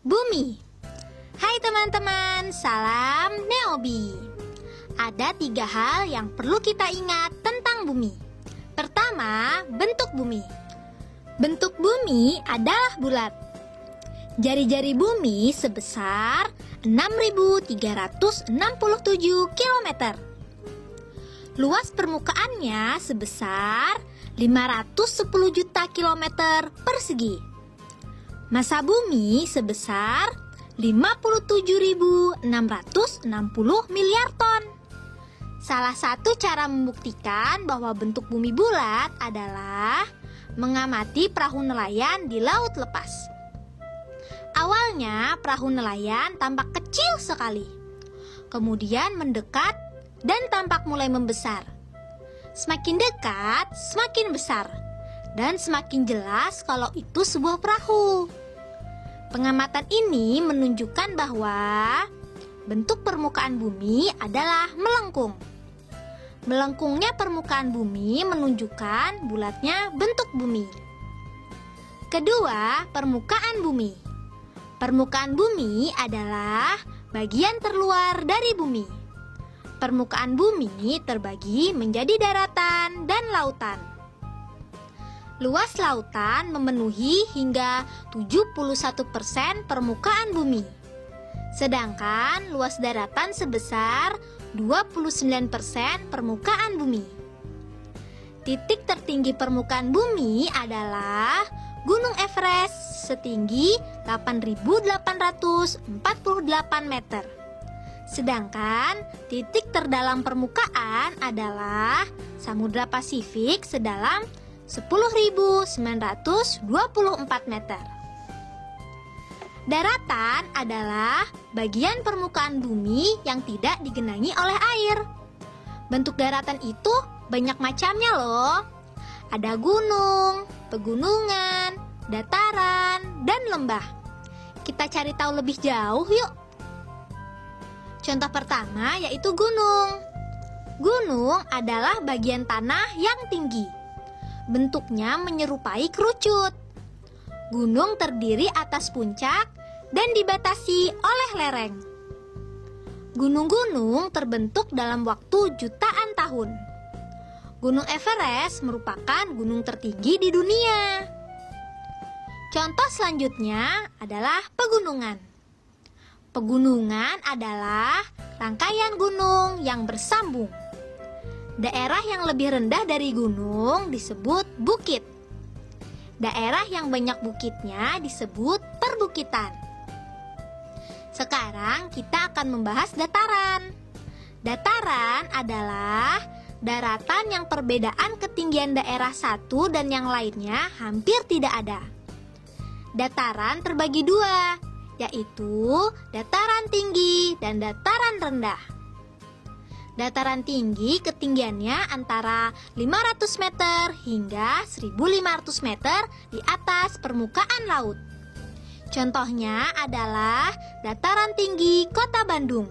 Bumi. Hai teman-teman, salam Neobi. Ada 3 hal yang perlu kita ingat tentang bumi. Pertama, bentuk bumi. Bentuk bumi adalah bulat. Jari-jari bumi sebesar 6.367 km. Luas permukaannya sebesar 510 juta kilometer persegi. Massa bumi sebesar 57.660 miliar ton. Salah satu cara membuktikan bahwa bentuk bumi bulat adalah mengamati perahu nelayan di laut lepas. Awalnya perahu nelayan tampak kecil sekali, kemudian mendekat dan tampak mulai membesar. Semakin dekat, semakin besar, dan semakin jelas kalau itu sebuah perahu. Pengamatan ini menunjukkan bahwa bentuk permukaan bumi adalah melengkung. Melengkungnya permukaan bumi menunjukkan bulatnya bentuk bumi. Kedua, permukaan bumi. Permukaan bumi adalah bagian terluar dari bumi. Permukaan bumi terbagi menjadi daratan dan lautan. Luas lautan memenuhi hingga 71% permukaan bumi. Sedangkan luas daratan sebesar 29% permukaan bumi. Titik tertinggi permukaan bumi adalah Gunung Everest setinggi 8.848 meter. Sedangkan titik terdalam permukaan adalah Samudra Pasifik sedalam 10.924 meter. Daratan adalah bagian permukaan bumi yang tidak digenangi oleh air. Bentuk daratan itu banyak macamnya loh. Ada gunung, pegunungan, dataran, dan lembah. Kita cari tahu lebih jauh yuk. Contoh pertama yaitu gunung. Gunung adalah bagian tanah yang tinggi. Bentuknya menyerupai kerucut. Gunung terdiri atas puncak dan dibatasi oleh lereng. Gunung-gunung terbentuk dalam waktu jutaan tahun. Gunung Everest merupakan gunung tertinggi di dunia. Contoh selanjutnya adalah pegunungan. Pegunungan adalah rangkaian gunung yang bersambung. Daerah yang lebih rendah dari gunung disebut bukit. Daerah yang banyak bukitnya disebut perbukitan. Sekarang kita akan membahas dataran. Dataran adalah daratan yang perbedaan ketinggian daerah satu dan yang lainnya hampir tidak ada. Dataran terbagi 2, yaitu dataran tinggi dan dataran rendah. Dataran tinggi ketinggiannya antara 500 meter hingga 1.500 meter di atas permukaan laut. Contohnya adalah dataran tinggi Kota Bandung.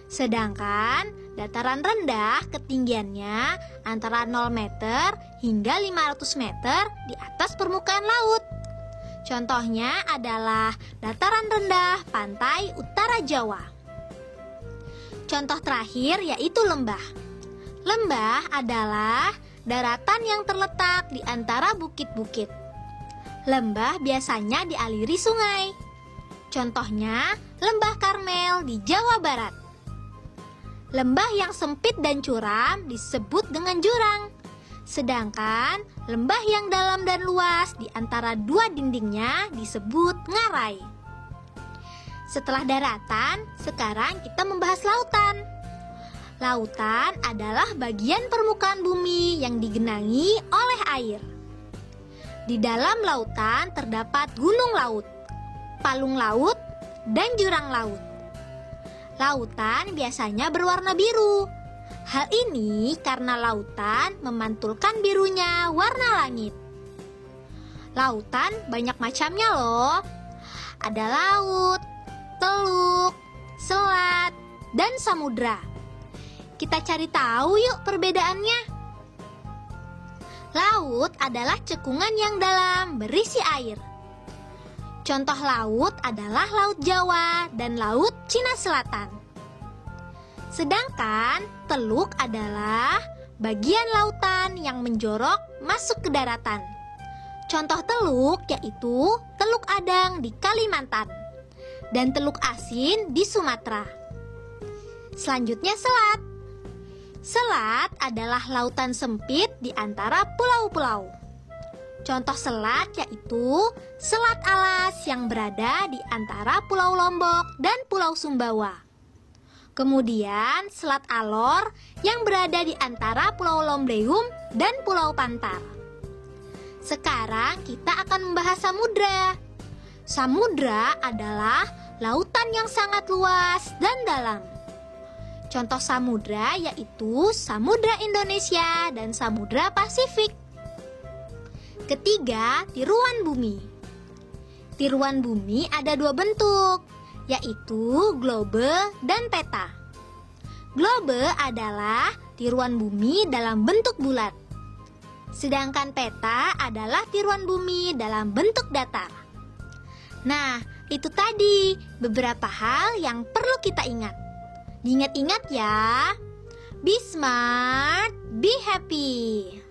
Sedangkan dataran rendah ketinggiannya antara 0 meter hingga 500 meter di atas permukaan laut. Contohnya adalah dataran rendah pantai utara Jawa. Contoh terakhir yaitu lembah. Lembah adalah daratan yang terletak di antara bukit-bukit. Lembah biasanya dialiri sungai. Contohnya Lembah Karmel di Jawa Barat. Lembah yang sempit dan curam disebut dengan jurang. Sedangkan lembah yang dalam dan luas di antara 2 dindingnya disebut ngarai. Setelah daratan, sekarang kita membahas lautan. Lautan adalah bagian permukaan bumi yang digenangi oleh air. Di dalam lautan terdapat gunung laut, palung laut, dan jurang laut. Lautan biasanya berwarna biru. Hal ini karena lautan memantulkan birunya warna langit. Lautan banyak macamnya loh. Ada laut, teluk, selat, dan samudra. Kita cari tahu yuk perbedaannya. Laut adalah cekungan yang dalam berisi air. Contoh laut adalah Laut Jawa dan Laut Cina Selatan. Sedangkan teluk adalah bagian lautan yang menjorok masuk ke daratan. Contoh teluk yaitu Teluk Adang di Kalimantan dan Teluk Asin di Sumatera. Selanjutnya selat. Selat adalah lautan sempit di antara pulau-pulau. Contoh selat yaitu Selat Alas yang berada di antara Pulau Lombok dan Pulau Sumbawa. Kemudian Selat Alor yang berada di antara Pulau Lombeum dan Pulau Pantar. Sekarang kita akan membahas samudra. Samudra adalah lautan yang sangat luas dan dalam. Contoh samudra yaitu Samudra Indonesia dan Samudra Pasifik. Ketiga, tiruan bumi. Tiruan bumi ada dua bentuk, yaitu globe dan peta. Globe adalah tiruan bumi dalam bentuk bulat. Sedangkan peta adalah tiruan bumi dalam bentuk datar. Nah, itu tadi beberapa hal yang perlu kita ingat. Diingat-ingat ya. Be smart, be happy.